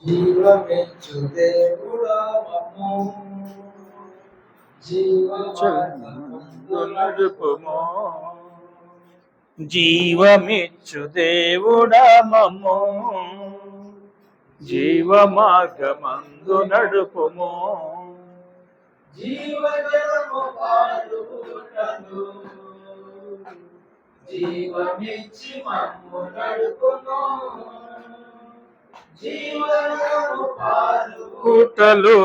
జీవమిచ్చు దేవుడా మమ్ము జీవమందు నడుపుము. జీవమిచ్చు దేవుడా మమ్ము జీవ మార్గమందు నడుపుము. జీవజలము పాలుటను జీవమిచ్చి మమ్ము నడుపును. జీవజలము పాలుటలు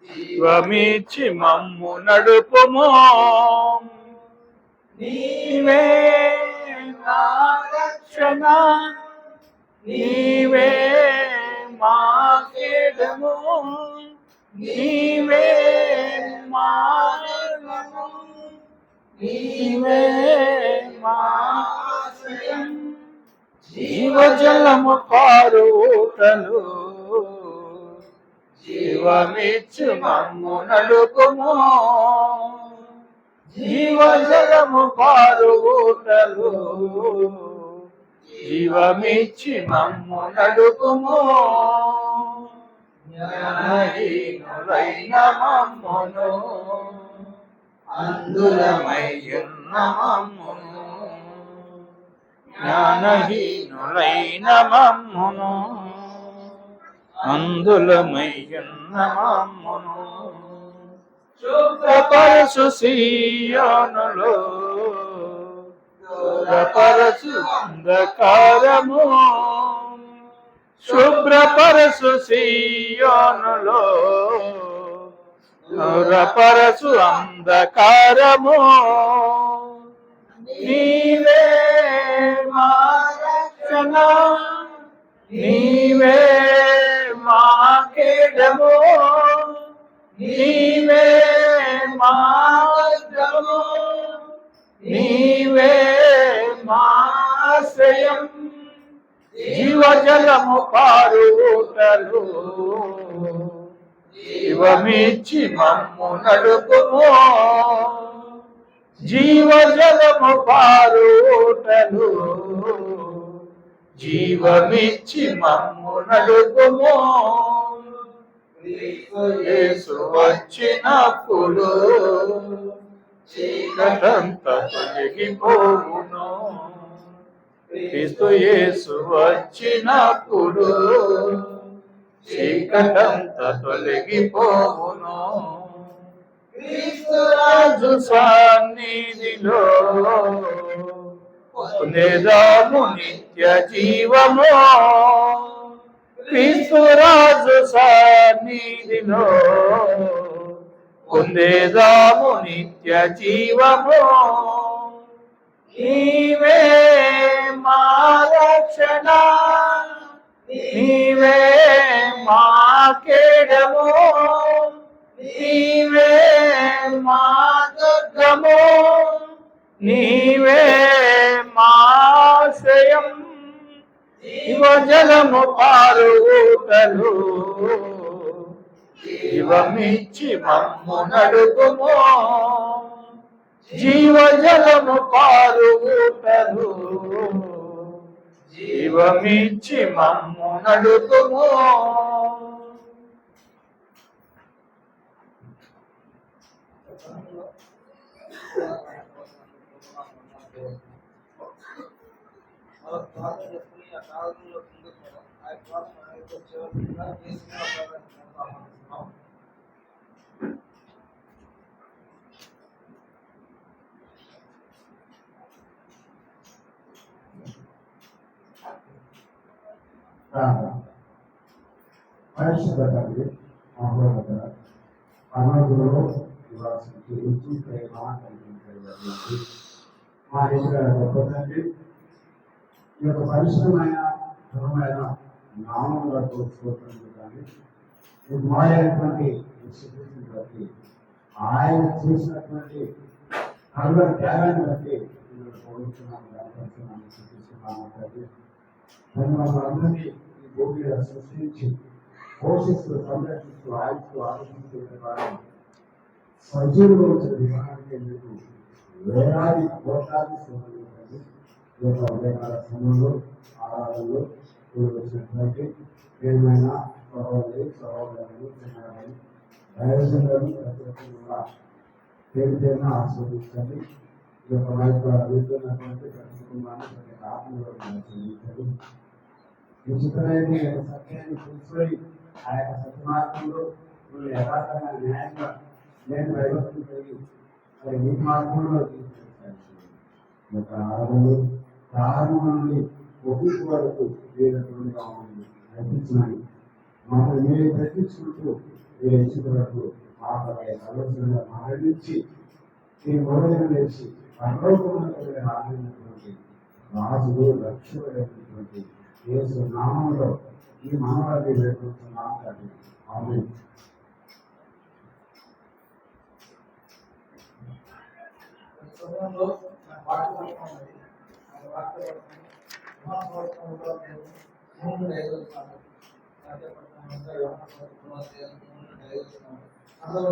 జీవమిచ్చి మమ్ము నడుపుము. నీవే నా రక్షణ, నీవే మా కేడము, నీవే మార్గము, నీవే మా ఆశ్రయం. జీవజలము పారుటలు జీవమిచ్చు మమ్ము నడుపుము. జీవజలము పారుటలు జీవమిచ్చి మమ్ము నడుపుము. జ్ఞానహీనులైన మమ్మును అందులమయ్యున్న మమ్మును, జ్ఞానహీనులైన మమ్మును అందులమయ్యున్న మమ్మును. శుభ్రపరచు సీయోనులో శుభ్రపరచు అంధకారము, శుభ్రపరచు సీయోనులో శుభ్రపరచు అంధకారము. నీవే మా రక్షణ, నీవే మా కేడము, నీవే మార్గము, నీవే మా ఆశ్రయం. జీవజలము పారుటలు జీవమిచ్చి మమ్ము నడుపుము. జీవజలము పారుటలు జీవమిచ్చి మమ్ము నడుపుము. యేసు వచ్చినప్పుడు చీకటంతా తొలగిపోవును. క్రీస్తు యేసు వచ్చినప్పుడు చీకటంతా తొలగిపోవును. క్రీస్తు రాజు సన్నిధిలో పొందేదాము నిత్య జీవము. క్రీస్తు రాజు సన్నిధిలో పొందేదాము నిత్య జీవము. నీవే మా రక్షణ, నీవే మా కేడము, నీవే మా దుర్గము, నీవే మా ఆశ్రయం. జీవజలము పారుటలు జీవమిచ్చి మమ్ము నడుపుము. జీవజలము పారుటలు జీవమిచ్చి మమ్ము నడుపుము. పరిశుద్ధ తండ్రి, మహోన్నత పరమగురువు నివాసించి రుచి ప్రేమ కలిగించేటువంటి మా గొప్ప తండ్రి, ఈ యొక్క పరిశుభ్రమైన ఘనమైన నామములతో స్తోత్రములు కానీ మీకు మాయైనటువంటి బట్టి ఆయన చేసినటువంటి కరుణ త్యాగాన్ని బట్టి మిమ్మల్ని పోలుస్తున్నాము, గణపరుస్తున్నాము, చూపిస్తున్నాము తండ్రి. మమ్మల్ని అందరినీ ఈ భూమి మీద సృష్టించి పోషిస్తూ సంరక్షిస్తూ ఆయుస్తూ ఆలోచిస్తూ సజీవులు వచ్చిన విధానానికి మీకు వేలాది కోట్లాది సమయంలో ఈ యొక్క ఉదయకాల సమయంలో ఆరాధనలో వచ్చినటువంటి ఏమైనా సహోదరులు దైవజనులను ప్రతి ఒక్కరు కూడా పేరుపైన ఆస్వాదించండి. ఈ యొక్క వైపు వెళ్తున్నటువంటి ప్రతి కుటుంబాన్ని ప్రతి ఆత్మలో ఆస్వాదించండి. ఉచితమైన సత్యాన్ని తెలుసుకొని ఆ యొక్క సత్యమార్గంలో యథార్థంగా న్యాయంగా నేను వైవత్తుకొని మరి ఈ మార్గంలో ఈ యొక్క ఆరాధనలు ప్రారంభం నుండి ఒక్కొక్క వరకు వేరేగా ఉంది నడిపించినాయి. మమ్మల్ని మీరు ప్రశ్నించుకుంటూ మీరు ఇచ్చిన వరకు మాపై ఆలోచనగా మరణించి ఈ మొదలైన లేచి పరలోకమునకు రానటువంటి రాజులు రక్షకుడైనటువంటి యేసు నామంలో ఈ మానవాళి వేడుకుంటున్నాం తండ్రి. ఆమేన్. సమయంలో నా వాక్యం ఉన్నది. ఆ వాక్యం మహాభారతంలో నేను 3 డైలాగులు సాధ్యపడతానంటే యోహాను 3 డైలాగులు అందులో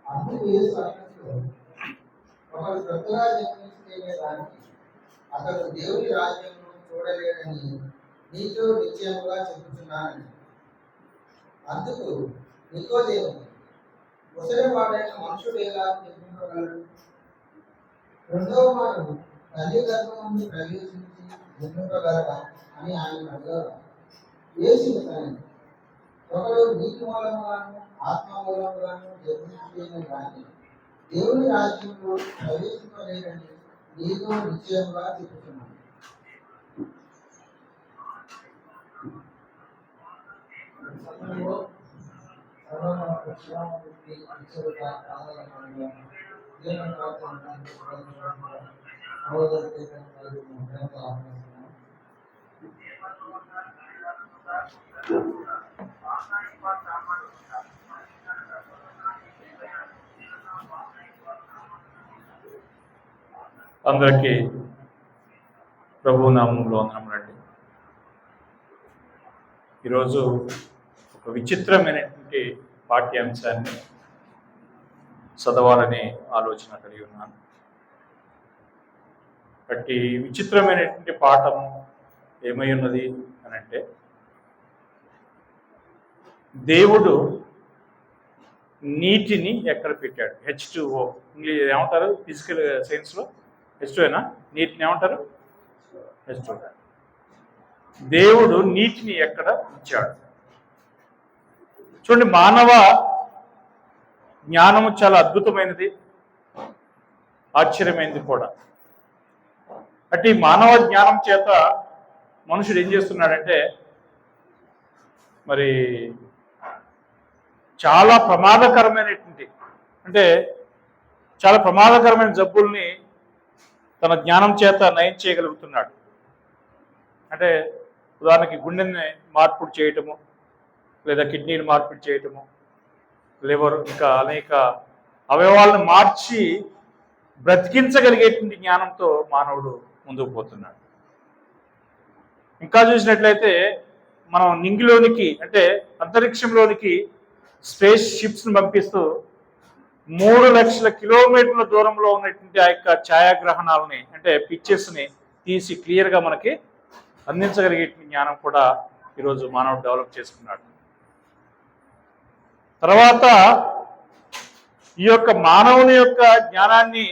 అందుకు యేసు అన్నట్లు ఒకరు కొత్తగా జన్మించే దానికి అతడు దేవుని రాజ్యంలో చూడలేడని నీతో నిశ్చయముగా చెబుతున్నానని. అందుకు నికోదేము ముసలివాడైన మనుషుడు ఎలా జన్మించగలడు? రెండవ మారు తల్లి గర్భం నుండి ప్రవేశించి జన్మించగలరా అని ఆయన అడిగారు. యేసు ఒకడు నీటి మూలముగాను ఆత్మ మూలముగాను జన్మించేనే కానీ దేవుని రాజ్యంలో ప్రవేశించలేదని నీతో నిశ్చయంగా చెబుతున్నాను. సమయంలో అందరికీ ప్రభు నామంలో వందనములండి. ఈరోజు ఒక విచిత్రమైనటువంటి పాఠ్యాంశాన్ని చదవాలనే ఆలోచన కలిగి ఉన్నాను. బట్టి విచిత్రమైనటువంటి పాఠము ఏమై ఉన్నది అని అంటే, దేవుడు నీటిని ఎక్కడ పెట్టాడు? H2O ఇంగ్లీష్ ఏమంటారు? ఫిజికల్ సైన్స్లో H2ఓనా? నీటిని ఏమంటారు? H2O. దేవుడు నీటిని ఎక్కడ ఉంచాడు? చూడండి, మానవ జ్ఞానము చాలా అద్భుతమైనది, ఆశ్చర్యమైనది కూడా. అంటే ఈ మానవ జ్ఞానం చేత మనుషుడు ఏం చేస్తున్నాడంటే, మరి చాలా ప్రమాదకరమైనటువంటి చాలా ప్రమాదకరమైన జబ్బుల్ని తన జ్ఞానం చేత నయం చేయగలుగుతున్నాడు. అంటే ఉదాహరణకి గుండెని మార్పిడి చేయటము, లేదా కిడ్నీని మార్పిడి చేయటము, లివర్, ఇంకా అనేక అవయవాలను మార్చి బ్రతికించగలిగేటువంటి జ్ఞానంతో మానవుడు ముందుకు పోతున్నాడు. ఇంకా చూసినట్లయితే మనం నింగిలోనికి అంటే అంతరిక్షంలోనికి స్పేస్ షిప్స్ని పంపిస్తూ 3 లక్షల కిలోమీటర్ల దూరంలో ఉన్నటువంటి ఆ యొక్క ఛాయాగ్రహణాలని అంటే పిక్చర్స్ని తీసి క్లియర్గా మనకి అందించగలిగే జ్ఞానం కూడా ఈరోజు మానవుడు డెవలప్ చేసుకున్నాడు. తర్వాత ఈ యొక్క మానవుని యొక్క జ్ఞానాన్ని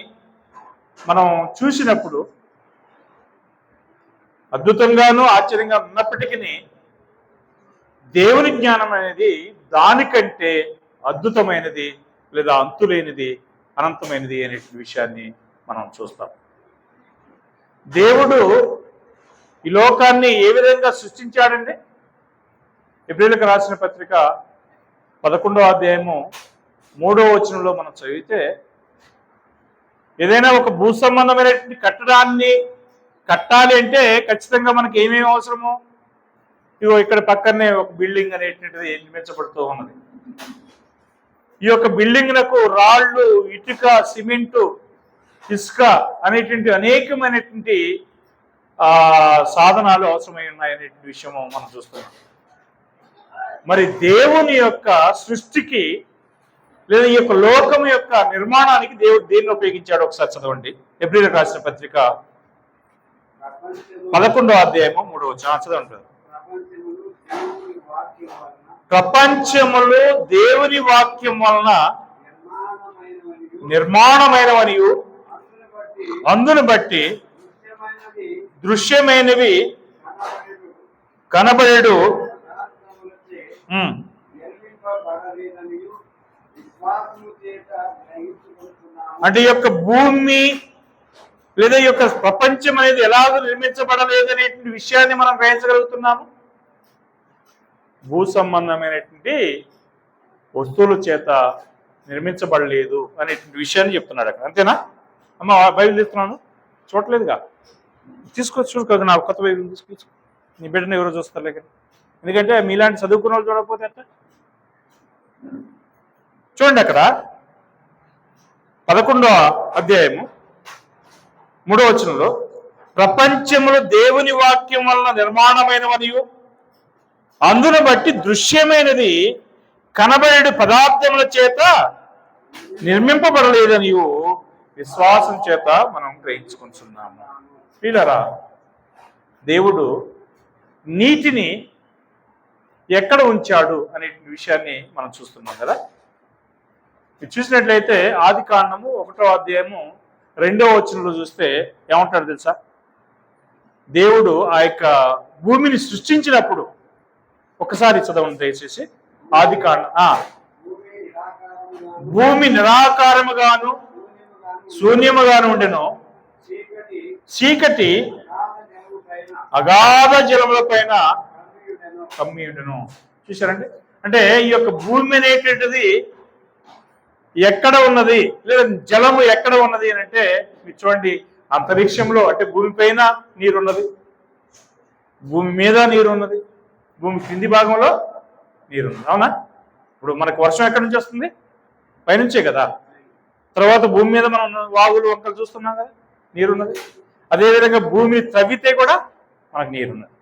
మనం చూసినప్పుడు అద్భుతంగానూ ఆశ్చర్యంగా ఉన్నప్పటికీ దేవుని జ్ఞానం అనేది దానికంటే అద్భుతమైనది, లేదా అంతులేనిది, అనంతమైనది అనే విషయాన్ని మనం చూస్తాం. దేవుడు ఈ లోకాన్ని ఏ విధంగా సృష్టించాడండి? ఎబ్రీయులకు రాసిన పత్రిక 11వ అధ్యాయము 3వ వచనంలో మనం చదివితే, ఏదైనా ఒక భూ సంబంధమైనటువంటి కట్టడాన్ని కట్టాలి అంటే ఖచ్చితంగా మనకి ఏమేమి అవసరమో, ఇగో ఇక్కడ పక్కనే ఒక బిల్డింగ్ అనేటువంటిది నిర్మించబడుతూ ఉన్నది. ఈ యొక్క బిల్డింగ్లకు రాళ్ళు, ఇటుక, సిమెంటు, ఇసుక అనేటువంటి అనేకమైనటువంటి సాధనాలు అవసరమై ఉన్నాయనే విషయము మనం చూస్తున్నాం. మరి దేవుని యొక్క సృష్టికి లేదా ఈ యొక్క లోకం యొక్క నిర్మాణానికి దేవుడు దేన్ని ఉపయోగించాడు ఒకసారి చదవండి. ఎబ్రీయులకు రాసిన పత్రిక 11వ అధ్యాయము 3వ వచనం చదవండి. ప్రపంచములో దేవుని వాక్యం వలన నిర్మాణమైనవనియు అందును బట్టి దృశ్యమైనవి కనబడేడు అంటే ఈ యొక్క భూమి లేదా ఈ యొక్క ప్రపంచం అనేది ఎలాగో నిర్మించబడలేదనే విషయాన్ని మనం గ్రహించగలుగుతున్నాము. భూ సంబంధమైనటువంటి వస్తువుల చేత నిర్మించబడలేదు అనేటువంటి విషయాన్ని చెప్తున్నాడు అక్కడ. అంతేనా అమ్మ? బైబిల్ తీస్తున్నాను, చూడలేదుగా, తీసుకోవచ్చు. చూడు, నా కొత్త బైబిల్ తీసుకోవచ్చు. నీ బిడ్డను ఎవరో చూస్తారు లేక, ఎందుకంటే మీలాంటి చదువుకున్న వాళ్ళు చూడకపోతే అట్లా. చూడండి అక్కడ 11వ అధ్యాయము 3వ వచనంలో, ప్రపంచములు దేవుని వాక్యం వలన నిర్మాణమైనవనియు అందును బట్టి దృశ్యమైనది కనబడే పదార్థముల చేత నిర్మింపబడలేదనియు విశ్వాసం చేత మనం గ్రహించుకుంటున్నాము. వీళ్ళరా, దేవుడు నీటిని ఎక్కడ ఉంచాడు అనే విషయాన్ని మనం చూస్తున్నాం కదా. ఇది చూసినట్లయితే ఆది కాండము 1వ అధ్యాయము 2వ వచనంలో చూస్తే ఏమంటాడు తెలుసా? దేవుడు ఆ యొక్క భూమిని సృష్టించినప్పుడు, ఒకసారి చదవండి దయచేసి. ఆది కాండ, భూమి నిరాకారముగాను శూన్యముగాను ఉండెను, చీకటి అగాధ జలముల పైన కమ్మి ఉండెను. చూసారండి? అంటే ఈ యొక్క భూమి అనేటువంటిది ఎక్కడ ఉన్నది, లేదా జలము ఎక్కడ ఉన్నది అని అంటే, మీరు చూడండి, అంతరిక్షంలో అంటే భూమి పైన నీరున్నది, భూమి మీద నీరున్నది, భూమి కింది భాగంలో నీరున్నది. అవునా? ఇప్పుడు మనకు వర్షం ఎక్కడి నుంచి వస్తుంది? పైనుంచే కదా. తర్వాత భూమి మీద మనం వాగులు వంకలు చూస్తున్నాం కదా, నీరున్నది. అదేవిధంగా భూమిని తవ్వితే కూడా మనకు నీరున్నది.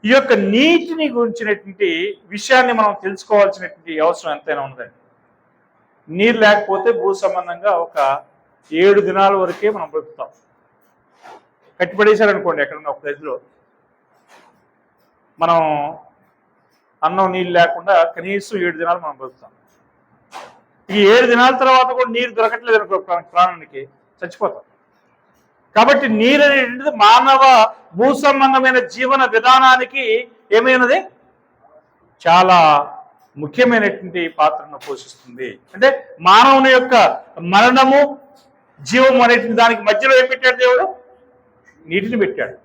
ఈ యొక్క నీటిని గురించినటువంటి విషయాన్ని మనం తెలుసుకోవాల్సినటువంటి అవసరం ఎంతైనా ఉందండి. నీరు లేకపోతే భూ సంబంధంగా ఒక 7 దినాల వరకే మనం బ్రతుకుతాం. కట్టిపడేశారనుకోండి ఎక్కడన్నా ఒక గదిలో, మనం అన్నం నీళ్ళు లేకుండా కనీసం 7 దినాలు మనం బ్రతుకుతాం. ఈ 7 దినాల తర్వాత కూడా నీరు దొరకట్లేదు అనుకో, ప్రాణానికి చచ్చిపోతాం. కాబట్టి నీరు అనేటువంటిది మానవ భూ సంబంధమైన జీవన విధానానికి ఏమైనది? చాలా ముఖ్యమైనటువంటి పాత్రను పోషిస్తుంది. అంటే మానవుని యొక్క మరణము, జీవం అనేటువంటి దానికి మధ్యలో ఏం పెట్టాడు దేవుడు? నీటిని పెట్టాడు.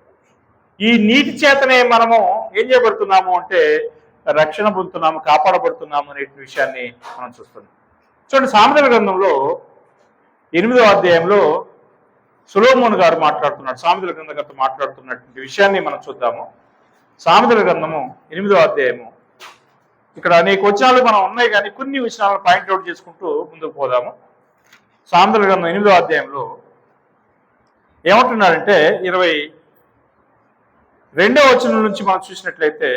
ఈ నీటి చేతనే మనము ఏం చేయబడుతున్నాము అంటే రక్షణ పొందుతున్నాము, కాపాడబడుతున్నాము అనే విషయాన్ని మనం చూస్తున్నాం. చూడండి, సామెతల గ్రంథంలో 8వ అధ్యాయంలో సొలొమోను గారు మాట్లాడుతున్నాడు. సామెతల గ్రంథకర్త మాట్లాడుతున్నటువంటి విషయాన్ని మనం చూద్దాము. సామెతల గ్రంథము 8వ అధ్యాయము. ఇక్కడ అనేక వచనాలు మనం ఉన్నాయి, కానీ కొన్ని విషయాలను పాయింట్అవుట్ చేసుకుంటూ ముందుకు పోదాము. సామెతల గ్రంథం 8వ అధ్యాయంలో ఏమంటున్నాడంటే 22వ వచనం నుంచి మనం చూసినట్లయితే,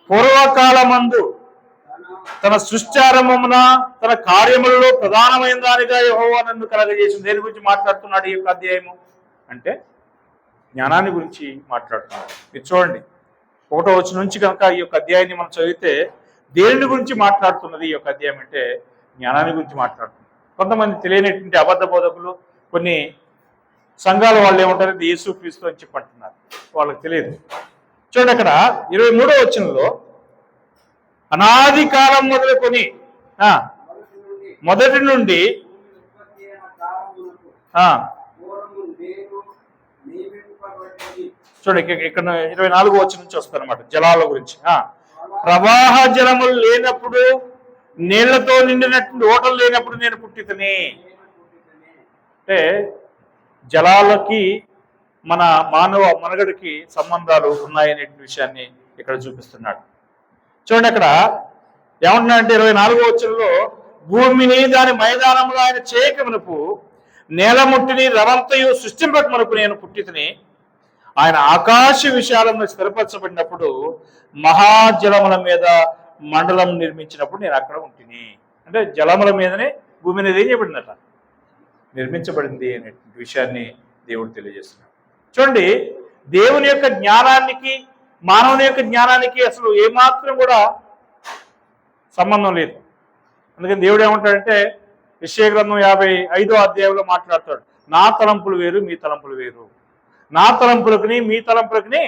పూర్వకాలమందు తన సృష్టారంభమున తన కార్యములలో ప్రధానమైన దానిగా యెహోవా నన్ను కలగజేసింది. దేని గురించి మాట్లాడుతున్నాడు ఈ యొక్క అధ్యాయము అంటే? జ్ఞానాన్ని గురించి మాట్లాడుతున్నాడు. మీరు చూడండి, 1వ వచనం నుంచి కనుక ఈ యొక్క అధ్యాయాన్ని మనం చదివితే దేని గురించి మాట్లాడుతున్నది ఈ యొక్క అధ్యాయం అంటే? జ్ఞానాన్ని గురించి మాట్లాడుతుంది. కొంతమంది తెలియనటువంటి అబద్ధ బోధకులు, కొన్ని సంఘాల వాళ్ళు ఏమంటారు, యేసు క్రీస్తు అని చెప్పి అంటున్నారు, వాళ్ళకి తెలియదు. చూడండి, అక్కడ 23వ వచనంలో, అనాది కాలం మొదలుకొని మొదటి నుండి చూడండి, ఇక్కడ 24వ వచనం నుంచి వస్తారన్నమాట జలాల గురించి. ప్రవాహ జలములు లేనప్పుడు, నీళ్లతో నిండినటువంటి ఓటలు లేనప్పుడు నేను పుట్టితని. అంటే జలాలకి మన మానవ మనుగడకి సంబంధాలు ఉన్నాయనే విషయాన్ని ఇక్కడ చూపిస్తున్నాడు. చూడండి, అక్కడ ఏమంటున్నాడంటే 24వ వచనంలో, భూమిని దాని మైదానంలో ఆయన చేయక మునుపు నేల ముట్టిని రవంతయు సృష్టింపక మునుపు నేను పుట్టితిని. ఆయన ఆకాశ విశాలంలో స్థిరపరచబడినప్పుడు మహాజలముల మీద మండలం నిర్మించినప్పుడు నేను అక్కడ ఉంటిని. అంటే జలముల మీదనే భూమి అనేది ఏం చేయబడిందట, నిర్మించబడింది అనే విషయాన్ని దేవుడు తెలియజేస్తున్నాడు. చూడండి, దేవుని యొక్క జ్ఞానానికి మానవుని యొక్క జ్ఞానానికి అసలు ఏమాత్రం కూడా సంబంధం లేదు. అందుకని దేవుడు ఏమంటాడంటే యెషయా గ్రంథం 55వ అధ్యాయంలో మాట్లాడతాడు, నా తలంపులు వేరు మీ తలంపులు వేరు, నా తలంపులకుని మీ తలంపులకుని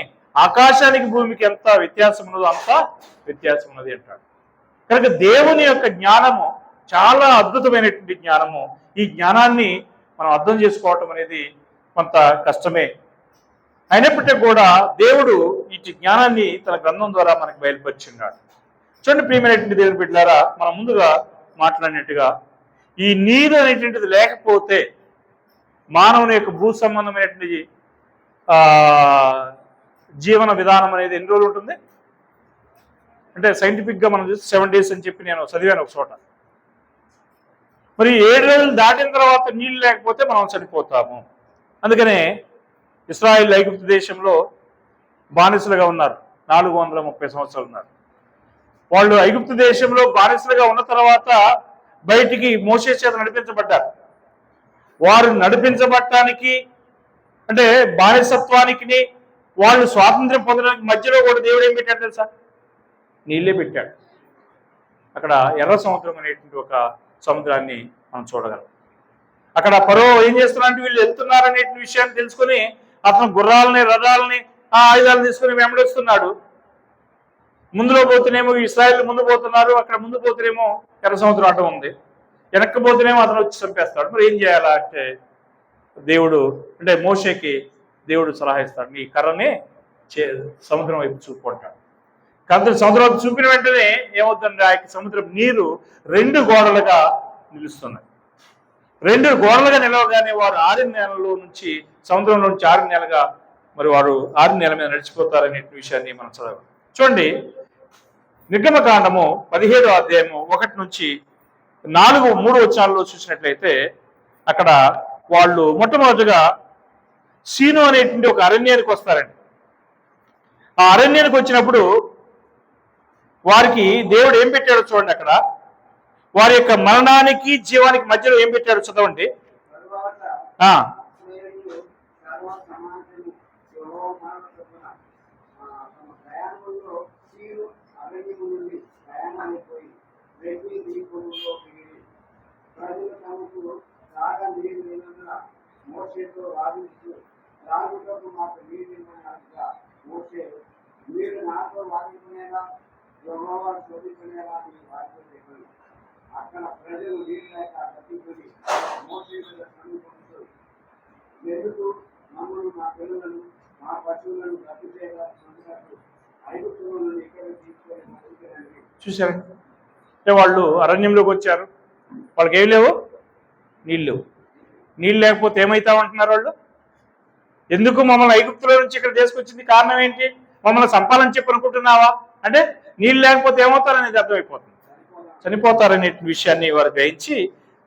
ఆకాశానికి భూమికి ఎంత వ్యత్యాసం ఉన్నదో అంత వ్యత్యాసం ఉన్నది అంటాడు. కనుక దేవుని యొక్క జ్ఞానము చాలా అద్భుతమైనటువంటి జ్ఞానము. ఈ జ్ఞానాన్ని మనం అర్థం చేసుకోవటం అనేది కొంత కష్టమే. అయినప్పటికీ కూడా దేవుడు ఈ జ్ఞానాన్ని తన గ్రంథం ద్వారా మనకు బయలుపరిచున్నాడు. చూడండి ప్రియమైనటువంటి దేవుని బిడ్డలారా, మనం ముందుగా మాట్లాడినట్టుగా ఈ నీరు అనేటువంటిది లేకపోతే మానవుని యొక్క భూ సంబంధమైనటువంటి జీవన విధానం అనేది ఎన్ని రోజులు ఉంటుంది అంటే సైంటిఫిక్గా మనం చూస్తే 7 days అని చెప్పి నేను చదివాను ఒక చోట. మరి 7 రోజులు దాటిన తర్వాత నీళ్ళు లేకపోతే మనం చనిపోతాము. అందుకనే ఇశ్రాయేలు ఐగుప్తు దేశంలో బానిసలుగా ఉన్నారు, 430 సంవత్సరాలు ఉన్నారు. వాళ్ళు ఐగుప్తు దేశంలో బానిసలుగా ఉన్న తర్వాత బయటికి మోషే చేత నడిపించబడ్డారు. వారు నడిపించబడటానికి అంటే బానిసత్వానికి వాళ్ళు స్వాతంత్ర్యం పొందడానికి మధ్యలో కూడా దేవుడు ఏం పెట్టాడు తెలుసా, నీళ్ళే పెట్టాడు. అక్కడ ఎర్ర సముద్రం అనేటువంటి ఒక సముద్రాన్ని మనం చూడగలం. అక్కడ ఫరో ఏం చేస్తున్నారంటే వీళ్ళు వెళ్తున్నారనే విషయాన్ని తెలుసుకొని అతను గుర్రాలని రథాలని ఆయుధాలు తీసుకుని వెంబడిస్తున్నాడు. ముందులో పోతేనేమో ఇశ్రాయేలు ముందు పోతున్నారు, అక్కడ ముందు పోతేనేమో ఎర్ర సముద్రం అడ్డం ఉంది, వెనక్కి పోతేనేమో అతను వచ్చి చంపేస్తాడు. మరి ఏం చేయాలా అంటే దేవుడు అంటే మోషేకి దేవుడు సలహా ఇస్తాడు, నీ కర్రని సముద్రం వైపు చూపుకుంటాడు. కాబట్టి సముద్రం వైపు చూపిన వెంటనే ఏమవుతుందంటే ఆ సముద్రం నీరు 2 గోడలుగా నిలుస్తున్నాయి. 2 గోడలుగా నిలవగానే వారు 6 నెలల నుంచి సముద్రంలో నుంచి 6 నెలలుగా మరి వారు 6 నెలల మీద నడిచిపోతారనే విషయాన్ని మనం చదవాలి. చూడండి, నిర్గమకాండము 17వ అధ్యాయము 1 నుంచి 3 వచనాల్లో చూసినట్లయితే అక్కడ వాళ్ళు మొట్టమొదటిగా సీను అనేటువంటి ఒక అరణ్యానికి వస్తారండి. ఆ అరణ్యానికి వచ్చినప్పుడు వారికి దేవుడు ఏం పెట్టాడో చూడండి. అక్కడ వారి యొక్క మరణానికి జీవానికి మధ్యలో ఏం పెట్టాడో చదవండి. మీరు నాతో వాదించుకునేలా యెహోవా శోధించుకునేలా మీరు వారితో చెప్పండి. అక్కడ ప్రజలు నీరు లేక తప్పికొని మోషే మీద సమీపంతో ఎందుకు మమ్మల్ని మా పిల్లలను మా పశువులను రద్దు చేయగలుగుతున్నట్టు ఐగుప్తులను ఇక్కడ తీసుకొని మరించండి. చూశారండి, అంటే వాళ్ళు అరణ్యంలోకి వచ్చారు, వాళ్ళకి ఏం లేవు, నీళ్ళు లేకపోతే ఏమవుతామంటున్నారు వాళ్ళు. ఎందుకు మమ్మల్ని ఐగుప్తులో నుంచి ఇక్కడ తీసుకొచ్చింది, కారణం ఏంటి, మమ్మల్ని సంపాలని చెప్పి అనుకుంటున్నావా అంటే నీళ్ళు లేకపోతే ఏమవుతారనేది అర్థమైపోతుంది, చనిపోతారనే విషయాన్ని వారు గ్రహించి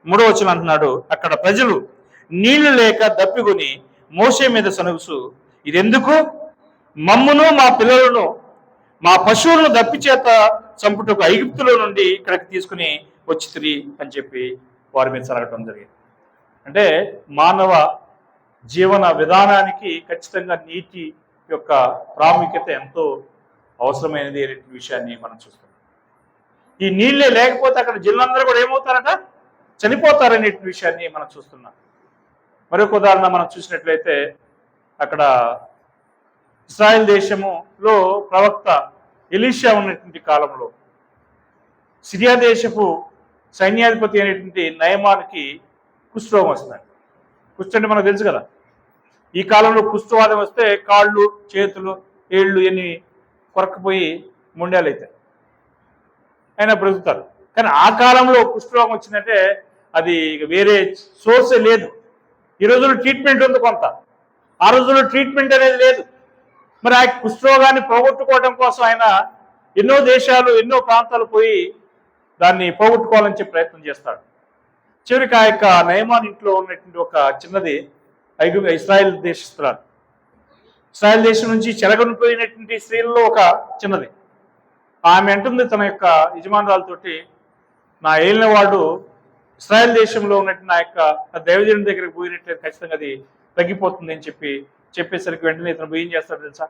3వ వచనం అంటున్నాడు, అక్కడ ప్రజలు నీళ్లు లేక దప్పికొని మోషే మీద సనుగుసు, ఇదెందుకు మమ్మును మా పిల్లలను మా పశువులను దప్పి చేత చంపుటకు ఐగుప్తులో నుండి ఇక్కడికి తీసుకుని వచ్చితిరి అని చెప్పి వారి మీద సరగటం జరిగింది. అంటే మానవ జీవన విధానానికి ఖచ్చితంగా నీటి యొక్క ప్రాముఖ్యత ఎంతో అవసరమైనది అనే విషయాన్ని మనం చూస్తున్నాం. ఈ నీళ్ళే లేకపోతే అక్కడ జిల్లందరూ కూడా ఏమవుతారట, చనిపోతారనే విషయాన్ని మనం చూస్తున్నాం. మరొక ఉదాహరణ మనం చూసినట్లయితే అక్కడ ఇశ్రాయేల్ దేశములో ప్రవక్త ఎలీషా ఉన్నటువంటి కాలంలో సిరియా దేశపు సైన్యాధిపతి అనేటువంటి నయమానికి కుష్ఠరోగం వస్తుంది. కుష్ఠ అంటే మనకు తెలుసు కదా, ఈ కాలంలో కుష్ఠవాదం వస్తే కాళ్ళు చేతులు ఏళ్ళు ఎన్ని కొరకపోయి ముండాలు అవుతాయి, అయినా బ్రతుకుతారు. కానీ ఆ కాలంలో కుష్ఠరోగం వచ్చిందంటే అది వేరే సోర్సే లేదు. ఈ రోజుల్లో ట్రీట్మెంట్ ఉంది కొంత, ఆ రోజుల్లో ట్రీట్మెంట్ అనేది లేదు. మరి ఆ కుష్ఠరోగాన్ని పోగొట్టుకోవడం కోసం ఆయన ఎన్నో దేశాలు ఎన్నో ప్రాంతాలు పోయి దాన్ని పోగొట్టుకోవాలని చెప్పి ప్రయత్నం చేస్తాడు. చివరికి ఆ యొక్క నయమాన్ ఇంట్లో ఉన్నటువంటి ఒక చిన్నది ఇస్రాయేల్ దేశస్తురాలు, ఇస్రాయేల్ దేశం నుంచి చెరగొనిపోయినటువంటి స్త్రీలలో ఒక చిన్నది. ఆమె అంటుంది తన యొక్క యజమానురాలతోటి, నా ఏలిన వాడు ఇస్రాయేల్ దేశంలో ఉన్నట్టు నా యొక్క దైవజనుడి దగ్గరికి పోయినట్లయితే ఖచ్చితంగా అది తగ్గిపోతుంది అని చెప్పేసరికి వెంటనే ఇతను ఏం చేస్తాడు తెలుసా,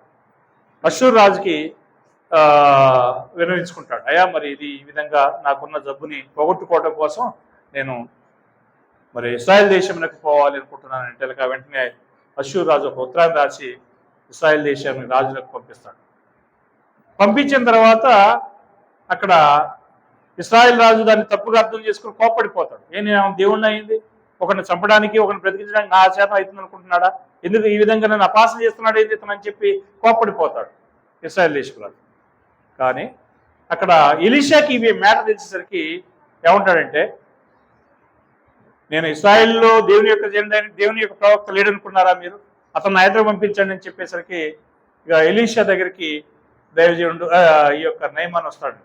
అష్షూరు రాజుకి విన్నవించుకుంటాడు. అయ్యా మరి ఇది ఈ విధంగా నాకున్న జబ్బుని పోగొట్టుకోవడం కోసం నేను మరి ఇస్రాయేల్ దేశంలోకి పోవాలి అనుకుంటున్నాను అంటే వెంటనే అష్షూరు రాజు ఒక ఉత్తరాన్ని రాసి ఇస్రాయేల్ దేశాన్ని రాజులకు పంపిస్తాడు. పంపించిన తర్వాత అక్కడ ఇస్రాయేల్ రాజు దాన్ని తప్పుగా అర్థం చేసుకుని కోప్పడిపోతాడు. నేను దేవుణ్ణి అయింది, ఒకరిని చంపడానికి ఒకరిని బ్రతికించడానికి నా చేత అవుతుంది అనుకుంటున్నాడా, ఎందుకు ఈ విధంగా నన్ను అపాసన చేస్తున్నాడు ఏంది ఇతను అని చెప్పి కోప్పడిపోతాడు ఇస్రాయేల్ దేశంలో. కానీ అక్కడ ఎలీషాకి ఇవి మ్యాటర్ తెలిసేసరికి ఏమంటాడంటే, నేను ఇస్రాయేల్లో దేవుని యొక్క దేవుని యొక్క ప్రవక్త లేడనుకున్నారా మీరు, అతను నా ఎదురు పంపించండి అని చెప్పేసరికి ఇక ఎలీషా దగ్గరికి దైవజనుడు ఈ యొక్క నయమాన్ వస్తాడు.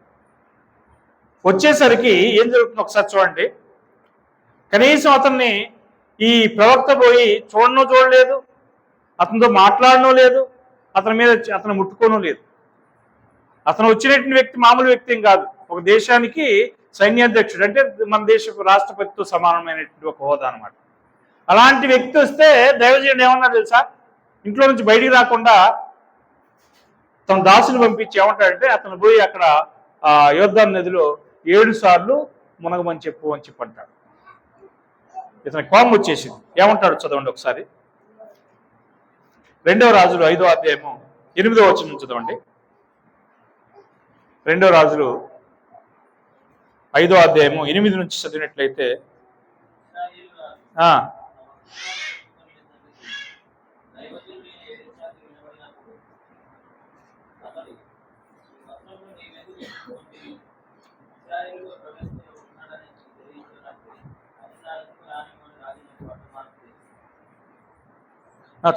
వచ్చేసరికి ఏం జరుగుతుంది ఒకసారి చూడండి. కనీసం అతన్ని ఈ ప్రవక్త పోయి చూడలేదు, అతనితో మాట్లాడనో లేదు, అతను ముట్టుకోనూ లేదు. అతను వచ్చినటువంటి వ్యక్తి మామూలు వ్యక్తి ఏం కాదు, ఒక దేశానికి సైన్యాధ్యక్షుడు, అంటే మన దేశపు రాష్ట్రపతితో సమానమైనటువంటి ఒక హోదా అనమాట. అలాంటి వ్యక్తి వస్తే దైవజనుడు ఏమన్నా తెలుసా, ఇంట్లో నుంచి బయటికి రాకుండా తన దాసుని పంపించి ఏమంటాడంటే, అతను పోయి అక్కడ యోర్దాను నదిలో 7 సార్లు మునగమని చెప్పు అని చెప్పి అంటాడు. ఇతని కోపం వచ్చేసింది. ఏమంటాడు చదవండి ఒకసారి. 2వ రాజులు 5వ అధ్యాయము 8వ వచనం చదవండి. 2వ రాజులు 5వ అధ్యాయము 8 నుంచి చదివినట్లయితే,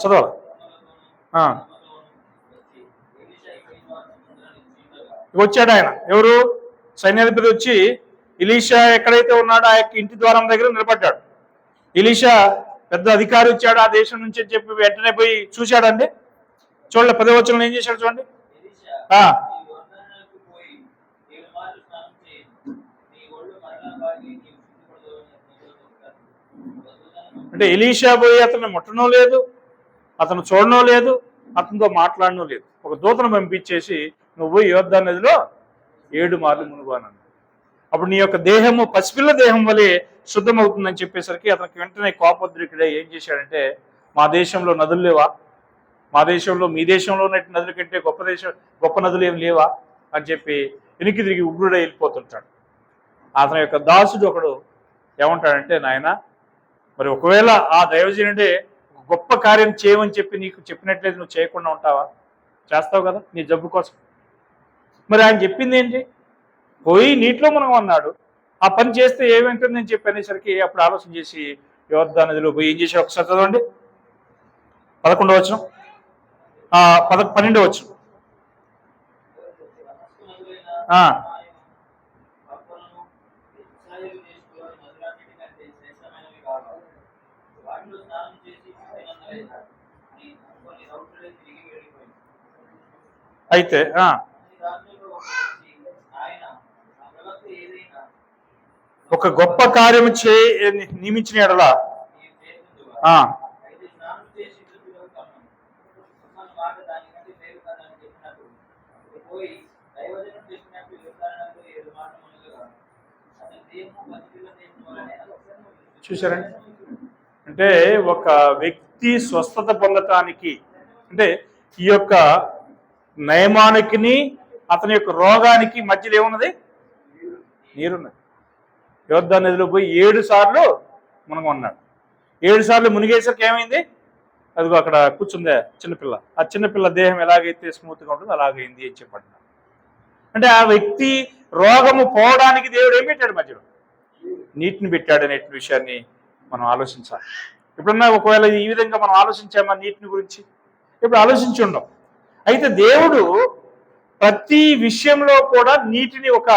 చదవాలి. వచ్చాడు ఆయన, ఎవరు, సైన్యాధిపతి వచ్చి ఎలీషా ఎక్కడైతే ఉన్నాడో ఆ యొక్క ఇంటి ద్వారం దగ్గర నిలబడ్డాడు. ఎలీషా పెద్ద అధికారి వచ్చాడు ఆ దేశం నుంచి అని చెప్పి వెంటనే పోయి చూశాడండి. చూడండి 10వ వచనంలో ఏం చేశాడు చూడండి. అంటే ఎలీషా పోయి అతను ముట్టనో లేదు, అతను చూడనో లేదు, అతనితో మాట్లాడనో లేదు. ఒక దూతను పంపించేసి నువ్వు పోయి యోర్దాను నదిలో 7 మార్లు మునుగు అన్నాడు. అప్పుడు నీ యొక్క దేహము పసిపిల్ల దేహం వలె శుద్ధమవుతుందని చెప్పేసరికి అతనికి వెంటనే కోపోద్రికుడే ఏం చేశాడంటే, మా దేశంలో నదులు లేవా, మా దేశంలో మీ దేశంలో ఉన్నట్టు నదుల కంటే గొప్ప నదులు ఏం లేవా అని చెప్పి వెనక్కి తిరిగి ఉగ్రుడే వెళ్ళిపోతుంటాడు. అతని యొక్క దాసుడు ఒకడు ఏమంటాడంటే, నాయన మరి ఒకవేళ ఆ దైవజనుడే గొప్ప కార్యం చేయమని చెప్పి నీకు చెప్పినట్లయితే నువ్వు చేయకుండా ఉంటావా, చేస్తావు కదా నీ జబ్బు కోసం. మరి ఆయన చెప్పింది ఏంటి, పోయి నీటిలో మనం అన్నాడు, ఆ పని చేస్తే ఏమవుతుందని చెప్పి అనేసరికి అప్పుడు ఆలోచన చేసి యోర్దాను నదిలో పోయి ఏం చేశాడు ఒకసారి చదవండి. 11వ వచనం 12వ వచనం. అయితే ఒక గొప్ప కార్యము నియమించిన ఎడలా చూసారండి. అంటే ఒక వ్యక్తి స్వస్థత పొందటానికి, అంటే ఈ యొక్క నయమానికి అతని యొక్క రోగానికి మధ్యలో ఏమున్నది, నీరున్నది. యోర్దాను నదిలో పోయి 7 సార్లు మునగమన్నాడు. 7 సార్లు మునిగేసరికి ఏమైంది, అదిగో అక్కడ కూర్చుందే చిన్నపిల్ల, ఆ చిన్నపిల్ల దేహం ఎలాగైతే స్మూత్గా ఉంటుందో అలాగైంది అని చెప్పండి. అంటే ఆ వ్యక్తి రోగము పోవడానికి దేవుడు ఏం పెట్టాడు, మధ్యలో నీటిని పెట్టాడు అనే విషయాన్ని మనం ఆలోచించాలి. ఎప్పుడన్నా ఒకవేళ ఈ విధంగా మనం ఆలోచించామా నీటిని గురించి, ఇప్పుడు ఆలోచించి ఉండం. అయితే దేవుడు ప్రతి విషయంలో కూడా నీటిని ఒక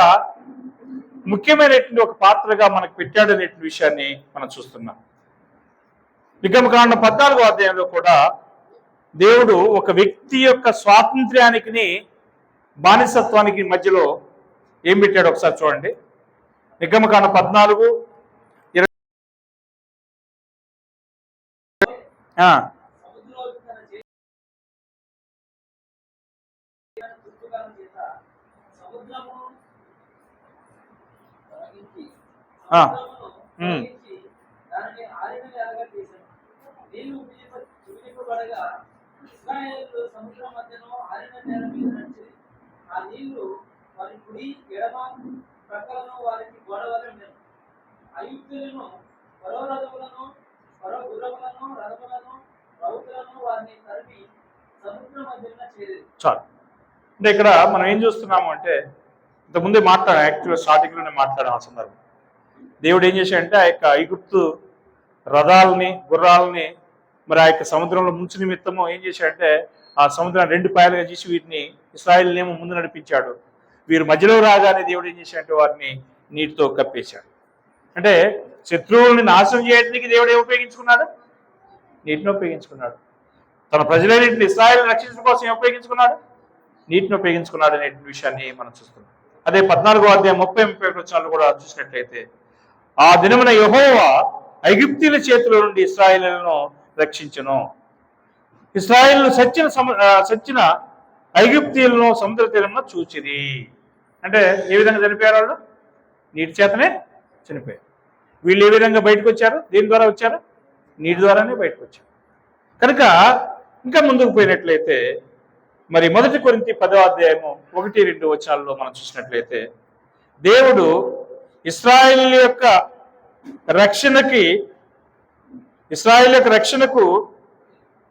ముఖ్యమైనటువంటి ఒక పాత్రగా మనకు పెట్టాడు అనేటువంటి విషయాన్ని మనం చూస్తున్నాం. నిర్గమకాండం 14వ అధ్యాయంలో కూడా దేవుడు ఒక వ్యక్తి యొక్క స్వాతంత్ర్యానికి బానిసత్వానికి మధ్యలో ఏం పెట్టాడు ఒకసారి చూడండి. నిర్గమకాండం 14:20. సముద్రం మధ్యలో ఆరిన నేల మీద నడిచి ఆ నీళ్లు వారి కుడి ఎడమ ప్రక్కలను వారికి గోడవలే ఉండేది. ఐగుప్తీయులను ఫరో రథములను, ఫరో గుర్రములను, రథములను, రౌతులను వారిని తరిమి సముద్రం మధ్యలో చేరేది. చాలు. అంటే ఇక్కడ మనం ఏం చూస్తున్నాము అంటే, ఇంతకుముందే మాట్లాడాం, యాక్చువల్గా స్టార్టింగ్లోనే మాట్లాడాం. ఆ సందర్భం దేవుడు ఏం చేశాడంటే ఆ యొక్క ఐగుప్తు రథాలని, గుర్రాలని మరి ఆ యొక్క సముద్రంలో ముంచు నిమిత్తము ఏం చేశాడంటే ఆ సముద్రాన్ని 2 పాయలుగా చేసి వీటిని ఇశ్రాయేలునేమో ముందు నడిపించాడు. వీరు మధ్యలో రాగానే దేవుడు ఏం చేశాడంటే వారిని నీటితో కప్పేశాడు. అంటే శత్రువుల్ని నాశనం చేయడానికి దేవుడు ఏం ఉపయోగించుకున్నాడు? నీటిని ఉపయోగించుకున్నాడు. తన ప్రజలన్నింటిని ఇశ్రాయేలు రక్షించడం కోసం ఏం ఉపయోగించుకున్నాడు? నీటిని ఉపయోగించుకున్నాడు అనే విషయాన్ని మనం చూస్తున్నాం. అదే 14వ అధ్యాయం 30-31 వచనాలు కూడా చూసినట్లయితే, ఆ దినమున యెహోవా ఐగుప్తీయుల చేతిలో నుండి ఇశ్రాయేలును రక్షించును. ఇశ్రాయేలు సచ్చిన ఐగుప్తీయులను సముద్ర తీరంలో చూచిరి. అంటే ఏ విధంగా చనిపోయారు? వాళ్ళు నీటి చేతనే చనిపోయారు. వీళ్ళు ఏ విధంగా బయటకు వచ్చారు? దేని ద్వారా వచ్చారు? నీటి ద్వారానే బయటకు వచ్చారు. కనుక ఇంకా ముందుకు పోయినట్లయితే మరి 1 కొరింథీ 10వ అధ్యాయము 1-2 వచనాల్లో మనం చూసినట్లయితే, దేవుడు ఇశ్రాయేలు యొక్క రక్షణకు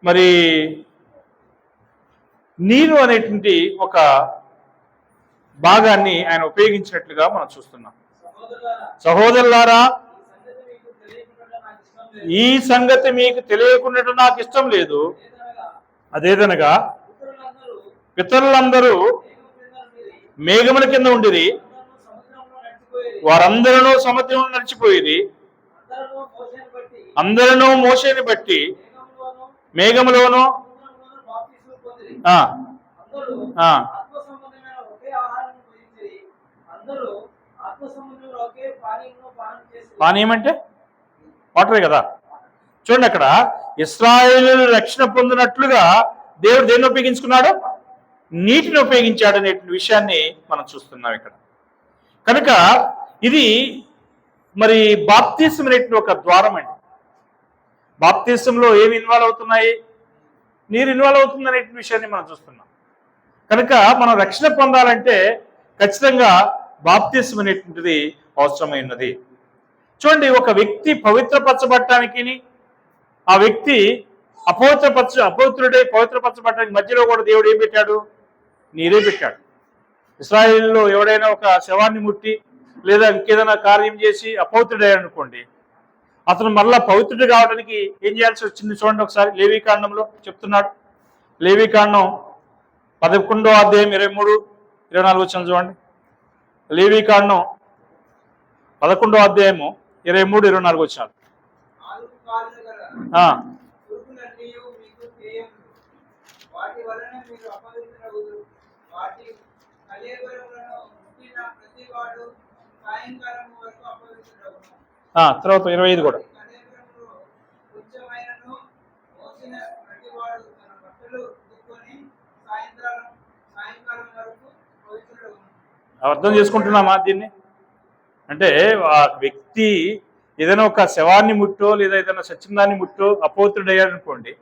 మరి నీరు అనేటువంటి ఒక భాగాన్ని ఆయన ఉపయోగించినట్లుగా మనం చూస్తున్నాం. సహోదరులారా, ఈ సంగతి మీకు తెలియకుండా నాకు ఇష్టం లేదు. అదేదనగా పితరులందరూ మేఘముల కింద ఉండిరి, వారందరూ సముద్రంలో నడిచిపోయిరి, అందరూ మోషేని బట్టి మేఘములోను పానీయం అంటే వాటరే కదా. చూడండి, అక్కడ ఇశ్రాయేలు రక్షణ పొందినట్లుగా దేవుడు దేన్ని ఉపయోగించుకున్నాడు? నీటిని ఉపయోగించాడు అనే విషయాన్ని మనం చూస్తున్నాం ఇక్కడ. కనుక ఇది మరి బాప్తిసం అనేటువంటి ఒక ద్వారం అండి. బాప్తిసంలో ఏమి ఇన్వాల్వ్ అవుతున్నాయి? నీరు ఇన్వాల్వ్ అవుతుంది అనే విషయాన్ని మనం చూస్తున్నాం. కనుక మనం రక్షణ పొందాలంటే ఖచ్చితంగా బాప్తిసం అనేటువంటిది అవసరమైనది. చూడండి, ఒక వ్యక్తి పవిత్రపరచబడటానికి, ఆ వ్యక్తి అపవిత్రుడై పవిత్రపరచబడటానికి మధ్యలో కూడా దేవుడు ఏం పెట్టాడు? నీరే పెట్టాడు. ఇశ్రాయేలులో ఎవడైనా ఒక శవాన్ని ముట్టి లేదా ఇంకేదైనా కార్యం చేసి అపవిత్రుడయ్యాడు అనుకోండి, అతను మళ్ళా పవిత్రుడు కావడానికి ఏం చేయాల్సి వచ్చింది? చూడండి ఒకసారి, లేవీకాండంలో చెప్తున్నాడు. లేవీకాండం 11వ అధ్యాయం 23-24 వచనం చూడండి. లేవీకాండం 11వ అధ్యాయము 23-24 వచనాలు. తర్వాత 25 కూడా. అర్థం చేసుకుంటున్నామా దీన్ని? అంటే ఆ వ్యక్తి ఏదైనా ఒక శవాన్ని ముట్టో లేదా ఏదైనా సత్యందాన్ని ముట్టో అపవిత్రుడయ్యాడు అనుకోండి,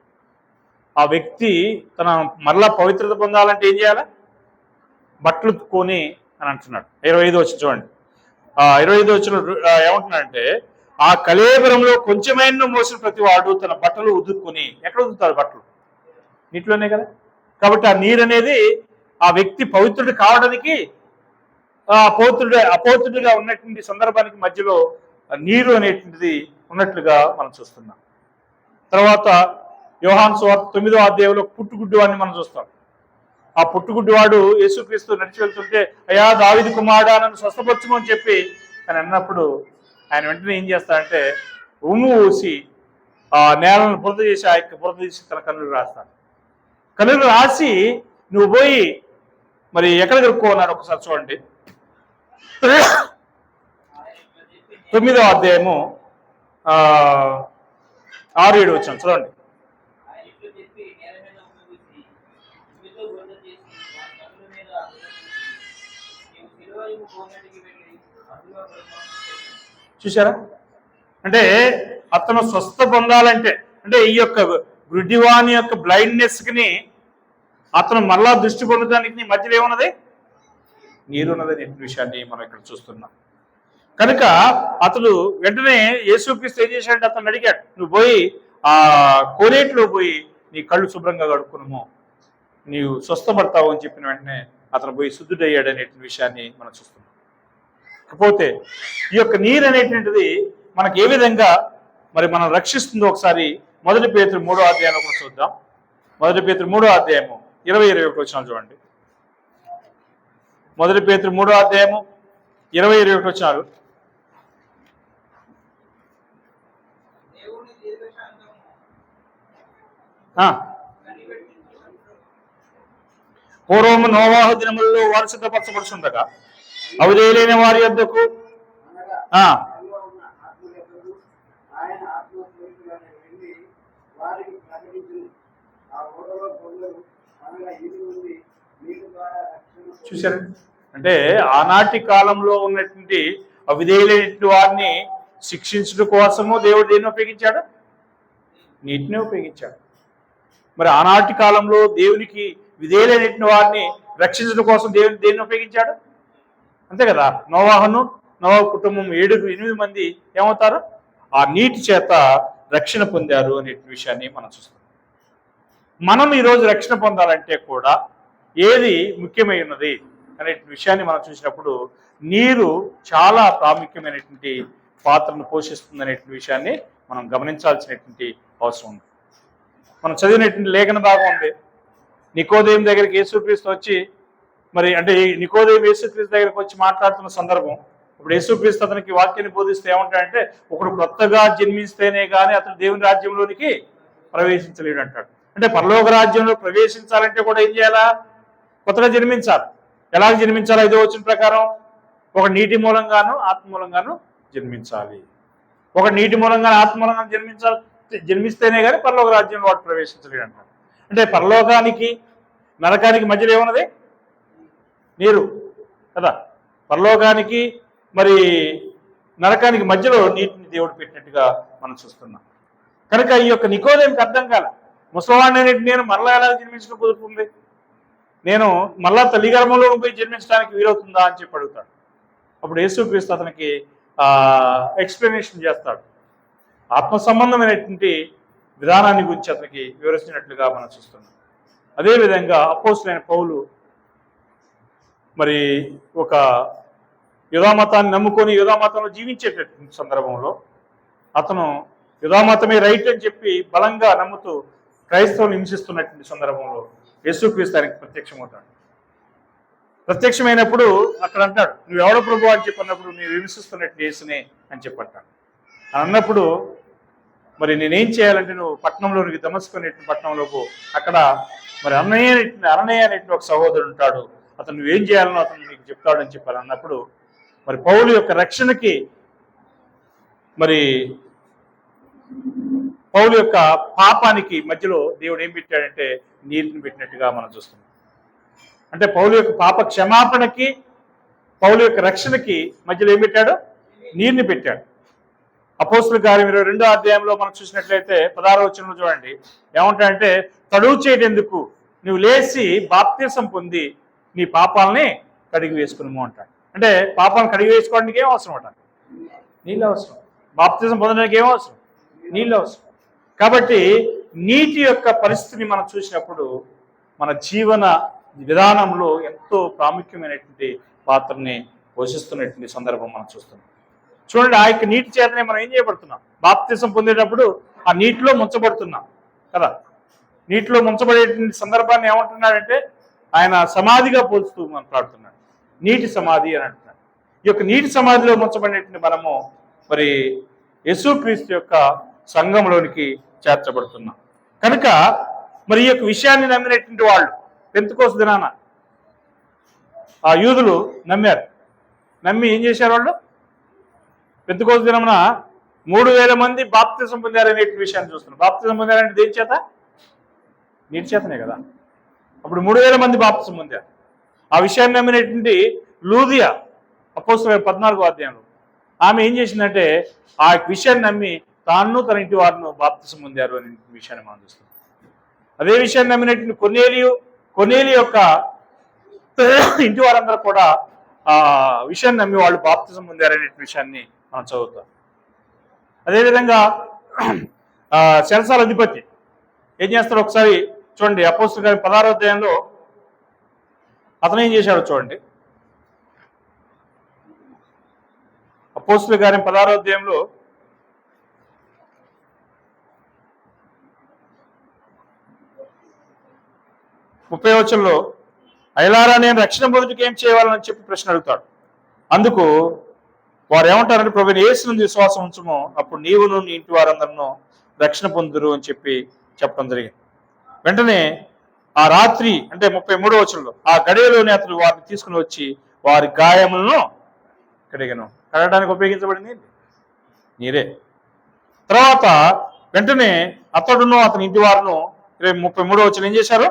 ఆ వ్యక్తి తన మరలా పవిత్రత పొందాలంటే ఏం చేయాలి? బట్టలు కొని అని అంటున్నాడు. 25 వచ్చి చూడండి. 25 వచ్చిన ఏమంటున్నాడంటే, ఆ కళేబరంలో కొంచెమైనా మోసిన ప్రతి వాడు తన బట్టలు ఉదుక్కుని. ఎక్కడ ఉదుకుతారు బట్టలు? నీటిలోనే కదా. కాబట్టి ఆ నీరు అనేది ఆ వ్యక్తి పవిత్రుడు కావడానికి, అపవిత్రుడిగా ఉన్నటువంటి సందర్భానికి మధ్యలో నీరు అనేటువంటిది ఉన్నట్లుగా మనం చూస్తున్నాం. తర్వాత యోహాను సువార్త 9వ అధ్యాయంలో పుట్టుగుడ్డు అని మనం చూస్తాం. ఆ పుట్టుగుడ్డివాడు యేసుక్రీస్తు నడిచి వెళ్తుంటే అయ్యా దావీదు కుమారుడా నన్ను స్వస్థపరచుము అని చెప్పి అని అన్నప్పుడు ఆయన వెంటనే ఏం చేస్తాడంటే ఉమ్ము ఊసి ఆ నేలను బురద చేసి ఆ యొక్క బురద తీసి తన కన్నులు రాస్తాడు. కన్నులు రాసి నువ్వు పోయి మరి ఎక్కడ కలుపుకోన్నాడు ఒకసారి చూడండి. 9వ అధ్యాయము 6-7 వచ్చాను చూడండి. ఆయన ఇట్లు చెప్పి నేల మీద ఉపయోగించి ఉమ్మితో బురద చేసి వారి కన్నుల మీద నీవు సిలువైపు కోనేటికి వెళ్ళి అందులో పడిపోతావు. చూసారా? అంటే అతను స్వస్థ పొందాలంటే అంటే ఈ యొక్క గుడ్డివాని యొక్క బ్లైండ్నెస్ కి అతను మళ్ళా దృష్టి పొందడానికి మధ్యలో ఏమున్నది? నీరున్నది అనే విషయాన్ని మనం ఇక్కడ చూస్తున్నాం. కనుక అతడు వెంటనే యేసుక్రీస్తు ఏం చేశాడంటే అతను అడిగాడు, నువ్వు పోయి ఆ కోనేటిలో పోయి నీ కళ్ళు శుభ్రంగా కడుక్కును, నీవు స్వస్థపడతావు అని చెప్పిన వెంటనే అతను పోయి శుద్ధుడయ్యాడు అనే విషయాన్ని మనం చూస్తున్నాం. కాకపోతే ఈ యొక్క నీరు అనేటువంటిది మనకి ఏ విధంగా మరి మనం రక్షిస్తుందో ఒకసారి 1 పేతురు 3వ అధ్యాయంలో కూడా చూద్దాం. 1 పేతురు 3వ అధ్యాయము 20-21 వచనాలు చూడండి. 1 పేతురు 3వ అధ్యాయము 20-21 వచనాలు. దేవుని దీర్ఘశాంతము పూర్వము నోవాహు దినములలో వారు సిద్ధపరచబడుచుండగా అవిధేయులైన వారి యొద్దకు అనగా ఉన్న ఆత్మలెక్కలు ఆయన ఆత్మస్వరూపులైన వెళ్ళి వారికి ప్రకటించును. ఆ ఓడలో కొందరు అనగా ఇది ఉంది నీటి ద్వారా రక్షణ. చూశారండి? అంటే ఆనాటి కాలంలో ఉన్నటువంటి అవిధేయులైన వారిని శిక్షించడం కోసము దేవుడు దేన్ని ఉపయోగించాడు? నీటిని ఉపయోగించాడు. మరి ఆనాటి కాలంలో దేవునికి విధేయులైన వారిని రక్షించడం కోసం దేవుని దేన్ని ఉపయోగించాడు? అంతే కదా. నోవాహు కుటుంబం 7-8 మంది ఏమవుతారు? ఆ నీటి చేత రక్షణ పొందారు అనే విషయాన్ని మనం చూస్తాం. మనం ఈరోజు రక్షణ పొందాలంటే కూడా ఏది ముఖ్యమై ఉన్నది అనే విషయాన్ని మనం చూసినప్పుడు నీరు చాలా ప్రాముఖ్యమైనటువంటి పాత్రను పోషిస్తుంది అనే విషయాన్ని మనం గమనించాల్సినటువంటి అవసరం ఉంది. మనం చదివినటువంటి లేఖన భాగం ఉంది. నికోదేము దగ్గరికి యేసుక్రీస్తు వచ్చి మరి అంటే నికోదేము యేసుక్రీస్తు దగ్గరికి వచ్చి మాట్లాడుతున్న సందర్భం. ఇప్పుడు యేసుక్రీస్తు అతనికి వాక్యాన్ని బోధిస్తే ఏమంటాడంటే ఒకడు కొత్తగా జన్మిస్తేనే కానీ అతను దేవుని రాజ్యంలోనికి ప్రవేశించలేడు అంటాడు. అంటే పరలోక రాజ్యంలో ప్రవేశించాలంటే కూడా ఏం చేయాలా? కొత్తగా జన్మించాలి. ఎలాగ జన్మించాలి? 5వ వచనం ప్రకారం ఒక నీటి మూలంగాను ఆత్మ మూలంగాను జన్మించాలి. ఒక నీటి మూలంగాను ఆత్మ మూలంగాను జన్మిస్తేనే కానీ పరలోక రాజ్యంలో వాడు ప్రవేశించలేడు అంటాడు. అంటే పరలోకానికి నరకానికి మధ్యలో ఏమున్నది? నీరు కదా. పరలోకానికి మరి నరకానికి మధ్యలో నీటిని దేవుడు పెట్టినట్టుగా మనం చూస్తున్నాం. కనుక ఈ యొక్క నికోదేముకి అర్థం కాల. ముసలివాడిని నేను మరలా ఎలా జన్మించడం కుదురుతుంది? నేను మళ్ళా తల్లి గర్భంలో పోయి జన్మించడానికి వీలవుతుందా అని చెప్పి అడుగుతాడు. అప్పుడు యేసుక్రీస్తు అతనికి ఎక్స్ప్లెనేషన్ చేస్తాడు. ఆత్మ సంబంధమైనటువంటి విధానాన్ని గురించి అతనికి వివరించినట్లుగా మనం చూస్తున్నాం. అదేవిధంగా అపోస్తులైన పౌలు మరి ఒక యూదామతాన్ని నమ్ముకొని యూదామతంలో జీవించేటటువంటి సందర్భంలో అతను యూదామతమే రైట్ అని చెప్పి బలంగా నమ్ముతూ క్రైస్తవులు హింసిస్తున్నటువంటి సందర్భంలో యేసుక్రీస్తు ఆయనకి ప్రత్యక్షమవుతాడు. ప్రత్యక్షమైనప్పుడు అక్కడ అంటాడు, నువ్వు ఎవడో ప్రభు అని చెప్పి అన్నప్పుడు నువ్వు హింసిస్తున్నట్టు యేసునే అని చెప్పంటాడు. అన్నప్పుడు మరి నేనేం చేయాలంటే నువ్వు పట్టణంలోనికి దమస్కునేటువంటి పట్టణంలోకి అక్కడ మరి అన్నయ్య అనేటువంటి ఒక సహోదరుడు ఉంటాడు, అతను నువ్వేం చేయాలనో అతను నీకు చెప్తాడు అని చెప్పారు. అన్నప్పుడు మరి పౌలు యొక్క రక్షణకి మరి పౌలు యొక్క పాపానికి మధ్యలో దేవుడు ఏం పెట్టాడంటే నీటిని పెట్టినట్టుగా మనం చూస్తున్నాం. అంటే పౌలు యొక్క పాప క్షమాపణకి పౌలు యొక్క రక్షణకి మధ్యలో ఏం పెట్టాడు? నీరుని పెట్టాడు. అపోస్తుల కార్యం 22వ అధ్యాయంలో మనం చూసినట్లయితే 16వ వచనంలో చూడండి ఏమంటాడంటే, తడువు చేయటెందుకు నువ్వు లేచి బాప్తిసం పొంది నీ పాపాలని కడిగి వేసుకున్నాము అంటాడు. అంటే పాపాలను కడిగి వేసుకోవడానికి ఏం అవసరం అంట? నీళ్ళు అవసరం. బాప్తిసం పొందడానికి ఏం అవసరం? నీళ్ళు అవసరం. కాబట్టి నీటి యొక్క పరిస్థితిని మనం చూసినప్పుడు మన జీవన విధానంలో ఎంతో ప్రాముఖ్యమైనటువంటి పాత్రని పోషిస్తున్నటువంటి సందర్భం మనం చూస్తున్నాం. చూడండి, ఆ యొక్క నీటి చేతనే మనం ఏం చేయబడుతున్నాం? బాప్తిసం పొందేటప్పుడు ఆ నీటిలో ముంచబడుతున్నాం కదా. నీటిలో ముంచబడేటువంటి సందర్భాన్ని ఏమంటున్నాడంటే ఆయన సమాధిగా పోల్చుతూ మాట్లాడుతున్నాడు. నీటి సమాధి అని అంటున్నాడు. ఈ యొక్క నీటి సమాధిలో ముంచబడినటువంటి మనము మరి యేసుక్రీస్తు యొక్క సంఘంలోనికి చేర్చబడుతున్నాం కనుక మరి ఈ యొక్క విషయాన్ని నమ్మినటువంటి వాళ్ళు పెంతెకోస్తు దినాన ఆ యూదులు నమ్మారు. నమ్మి ఏం చేశారు? వాళ్ళు పెంతెకోస్తు దినమున 3000 మంది బాప్తిసం పొందారనే విషయాన్ని చూస్తున్నారు. బాప్తిసం పొందారంటే దేని చేత? నీటి చేతనే కదా. అప్పుడు 3000 మంది బాప్తిసం పొందారు. ఆ విషయాన్ని నమ్మినటువంటి లూదియా అపోస్తలుల 14వ అధ్యాయంలో ఆమె ఏం చేసిందంటే ఆ విషయాన్ని నమ్మి తాను తన ఇంటి వారిను బాప్తిసం పొందారు అనే విషయాన్ని మనం చూస్తున్నాం. అదే విషయాన్ని నమ్మినటువంటి కొర్నేలి యొక్క ఇంటి వారందరూ కూడా ఆ విషయాన్ని నమ్మి వాళ్ళు బాప్తిసం పొందారనే విషయాన్ని మనం చదువుతాం. అదేవిధంగా చెరసాల అధిపతి ఏం చేస్తాడు ఒకసారి చూడండి. అపోస్తలుల గారి 16వ అధ్యాయంలో అతను ఏం చేశాడో చూడండి. అపోస్తలుల గారి 16వ అధ్యాయంలో 30వ వచనంలో అయలారా నేను రక్షణ పొందుటకు ఏం చేయాలని చెప్పి ప్రశ్న అడుగుతాడు. అందుకు వారు ఏమంటారంటే ప్రభువైన యేసునందు విశ్వాసం ఉంచుము, అప్పుడు నీవును నీ ఇంటి వారందరూ రక్షణ పొందురు అని చెప్పి చెప్పడం జరిగింది. వెంటనే ఆ రాత్రి అంటే 33వ వచనంలో ఆ గడియలోనే అతడు వారిని తీసుకుని వచ్చి వారి గాయములను కడిగను. కడగడానికి ఉపయోగించబడింది నీరే. తర్వాత వెంటనే అతడును అతని ఇంటి వారును 33వ వచనం ఏం చేశారు?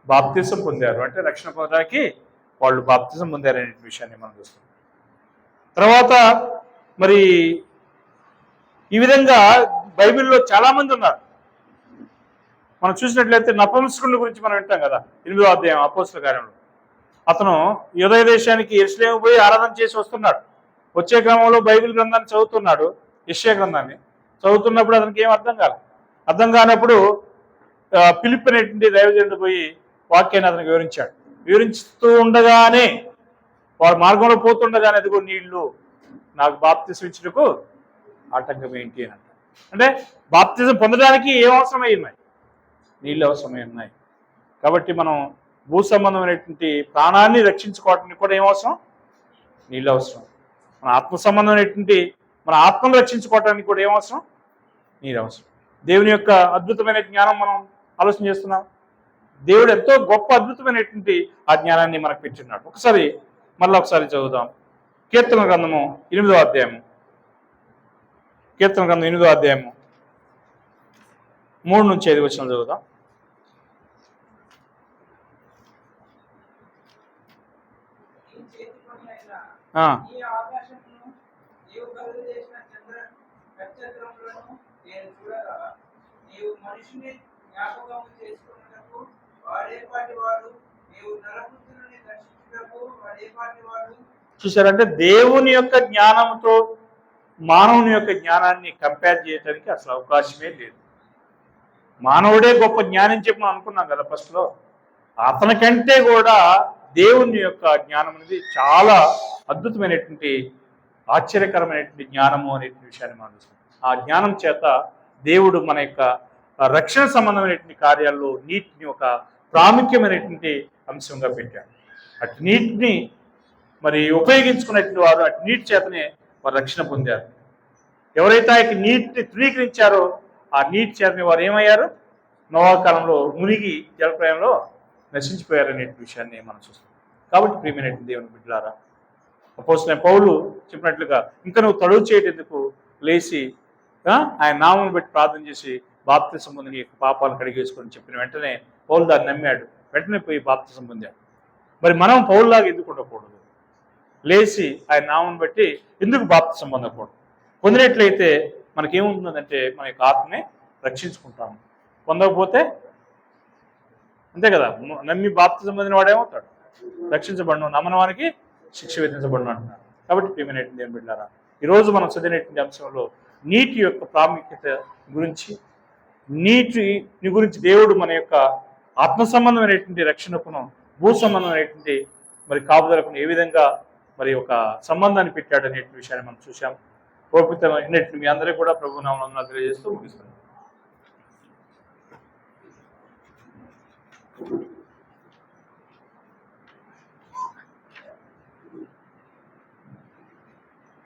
బాప్తిసం పొందారు. అంటే రక్షణ పొందడానికి వాళ్ళు బాప్తిసం పొందారు అనే విషయాన్ని మనం చూస్తాం. తర్వాత మరి ఈ విధంగా బైబిల్లో చాలా మంది ఉన్నారు. మనం చూసినట్లయితే నపుంసకుల గురించి మనం వింటాం కదా 8వ అధ్యాయం అపోస్తలుల కార్యంలో. అతను యూదయ దేశానికి యెరూషలేము పోయి ఆరాధన చేసి వస్తున్నాడు. వచ్చే క్రమంలో బైబిల్ గ్రంథాన్ని చదువుతున్నాడు. యెషయా గ్రంథాన్ని చదువుతున్నప్పుడు అతనికి ఏం అర్థం కానప్పుడు ఫిలిప్ అనేటువంటి దైవజనుడు పోయి వాక్యాన్ని అతనికి వివరించాడు. వివరిస్తూ ఉండగానే వారు మార్గంలో పోతుండగానే అదిగో నీళ్లు నాకు బాప్తిసం ఇచ్చుటకు ఆటంకం ఏంటి అని అంటారు. అంటే బాప్తిజం పొందడానికి ఏం అవసరమై ఉన్నాయి? నీళ్ళు అవసరమై ఉన్నాయి. కాబట్టి మనం భూ సంబంధమైనటువంటి ప్రాణాన్ని రక్షించుకోవడానికి కూడా ఏం అవసరం? నీళ్ళు అవసరం. మన ఆత్మ సంబంధమైనటువంటి మన ఆత్మను రక్షించుకోవడానికి కూడా ఏం అవసరం? నీరు అవసరం. దేవుని యొక్క అద్భుతమైన జ్ఞానం మనం ఆలోచన చేస్తున్నాం. దేవుడు ఎంతో గొప్ప అద్భుతమైనటువంటి ఆ జ్ఞానాన్ని మనకు పెట్టినాడు. ఒకసారి చదువుదాం. కీర్తన గ్రంథము 8వ అధ్యాయము. కీర్తన గ్రంథం 8వ అధ్యాయము 3 నుంచి 5 వచనాలు చదువుదాం. చూసారంటే దేవుని యొక్క జ్ఞానంతో మానవుని యొక్క జ్ఞానాన్ని కంపేర్ చేయడానికి అసలు అవకాశమే లేదు. మానవుడే గొప్ప జ్ఞానం చెప్పి మనం అనుకున్నాం కదా ఫస్ట్లో. అతనికంటే కూడా దేవుని యొక్క జ్ఞానం అనేది చాలా అద్భుతమైనటువంటి ఆశ్చర్యకరమైనటువంటి జ్ఞానము అనే విషయాన్ని మనం చూస్తాం. ఆ జ్ఞానం చేత దేవుడు మన యొక్క రక్షణ సంబంధమైనటువంటి కార్యాల్లో నీటిని ఒక ప్రాముఖ్యమైనటువంటి అంశంగా పెట్టాడు. అటు నీటిని మరి ఉపయోగించుకున్నటువంటి వారు అటు నీటి చేతనే వారు రక్షణ పొందారు. ఎవరైతే ఆ నీటిని తృణీకరించారో ఆ నీటి చేతని వారు ఏమయ్యారు? నోవా కాలంలో మునిగి జలప్రయంలో నశించిపోయారనే విషయాన్ని మనం చూస్తాం. కాబట్టి ప్రియమైనటువంటి దేవుని బిడ్డలారా, అపోస్తలుడైన పౌలు చెప్పినట్లుగా ఇంకా నువ్వు తడువు చేయటందుకు లేచి ఆయన నామమును బట్టి ప్రార్థన చేసి బాప్తిసం పొంది నీ పాపాలను కడిగేసుకొని చెప్పిన వెంటనే పౌలు దాన్ని నమ్మాడు. వెంటనే పోయి బాప్తిసం పొందాడు. మరి మనం పౌలులాగా ఎందుకు ఉండకూడదు? లేచి ఆయన నామమును బట్టి ఎందుకు బాప్తిసం పొందకూడదు? పొందినట్లయితే మనకేముంటుందంటే మన యొక్క ఆత్మని రక్షించుకుంటాము. పొందకపోతే అంతే కదా. నమ్మి బాప్తిసం పొందిన వాడు ఏమవుతాడు? రక్షించబడను, నమ్మని వారికి శిక్ష విధించబడను అంటున్నాడు. కాబట్టి ప్రియమైనటువంటి దేవుని బిడ్డలారా, ఈరోజు మనం చదివినటువంటి అంశంలో నీటి యొక్క ప్రాముఖ్యత గురించి, నీటి గురించి దేవుడు మన యొక్క ఆత్మ సంబంధమైనటువంటి రక్షణకును భూ సంబంధమైనటువంటి మరి కాపుదలకు ఏ విధంగా మరి ఒక సంబంధాన్ని పెట్టాడు అనే విషయాన్ని మనం చూసాం. ఓపికమైనటువంటి మీ అందరికీ కూడా ప్రభు నామమున తెలియజేస్తూ ముగిస్తున్నాం.